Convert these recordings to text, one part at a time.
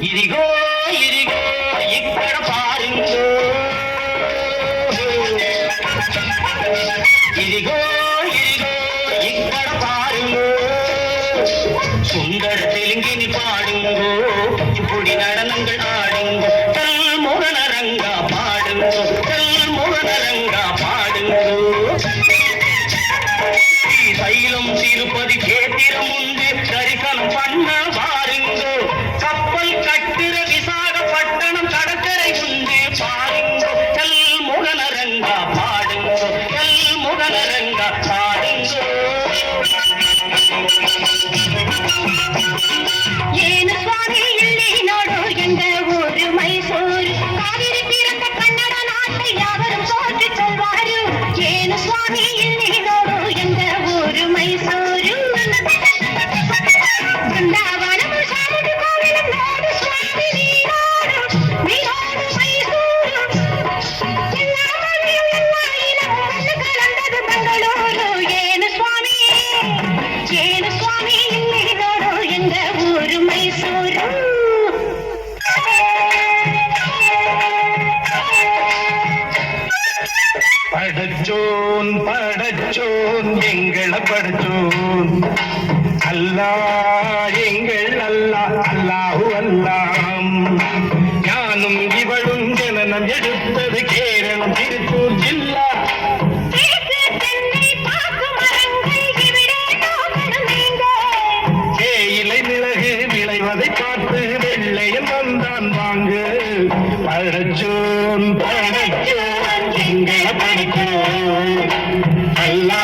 ఇదిగో ఇదిగో ఇక్కడ పారించు ఇదిగో ఇదిగో ఇక్కడ పారించు சுந்தர தெலுங்கினி பாடுங்கோ இப்படி நடனங்கள் ஆடுங்கோ கல் முகனரங்கா பாடுங்கோ கல் முகனரங்கா பாடுங்கோ சைலம் திருப்பதி கேத்திரம் உண்டு தரிசனம் பண்ண பாருங்கோ கப்பல் கட்டுற விசாகப்பட்டணம் கடற்கரை உண்டு பாருங்கோ கல் முகனரங்கா பாடுங்கோ கல் முகனரங்கா பாடுங்கோ ಏನು ಸ್ವಾಮಿ ಇಲ್ಲಿ ನೋಡು ಎಂದ ಊರು ಮೈಸೂರು ಕಾವೇರಿ ತೀರದ ಕನ್ನಡ ನಾಟை யாவரும் போற்றி சொல்வாரு ಏನು ಸ್ವಾಮಿ ಇಲ್ಲಿ ನೋಡು ಎಂದ ಊರು ಮೈಸೂರು ಬೃಂದಾವನము ಶಾರದು ಕೋವಿಲ ನೋಡು ಸ್ವಾಮಿ ನೀನೋಡು ಮೈಸೂರು ಎಲ್ಲ ಮನೆಯು ಎಲ್ಲ ಇನವನ್ನು ಕಲಂದದು ಬೆಂಗಳೂರು ಏನು ಸ್ವಾಮಿ ಇಲ್ಲಿ ನೋಡು ಎಂದ ಊರು ಮೈಸೂರು படச்சோன் படச்சோன் எங்களை படச்சோன் அல்லா எங்கள் அல்லா அல்லாஹு அல்லாம் ஞானும் இவளும் ஜனனம் எடுத்தது கேரளம் திருச்சூர் ஜில்லா தேயிலை மிளகு விளைவதை பார்த்து வெள்ளையன் வந்தான் வாங்கு படச்சோன் படச்சோன் எங்களை படைச்சோன் அல்லா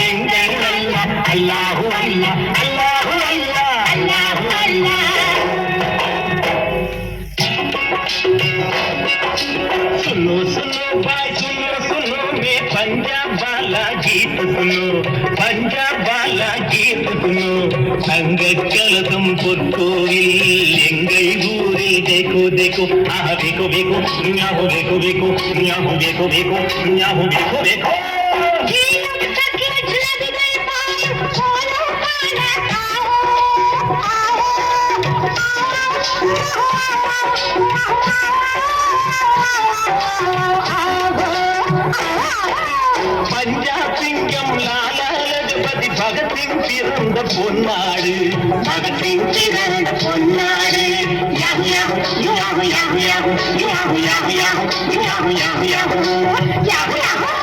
எங்கள் அல்லா அல்லாஹு அல்லா அல்லாஹு அல்லா அல்லாஹு அல்லா सुनो सुनो भाई सुनो मैं पंजाब वाला गीत सुनो पंजाब वाला गीत सुनो संग चलतम பொற்கோவில் எங்கள் ஊரில் देखो देखो आह देखो देखो न्याहो देखो देखो न्याहो देखो देखो न्याहो देखो देखो பஞ்சாப் சிங்கம் லாலா லஜபதி பகத்சிங் பிறந்த பொன்னாடு பகத்சிங் பிறந்த பொன்னாடு யாஹு யாஹு யாஹு யாஹு யாஹு யாஹு யாஹு யாஹு யாஹு யாஹு யாஹு யாஹு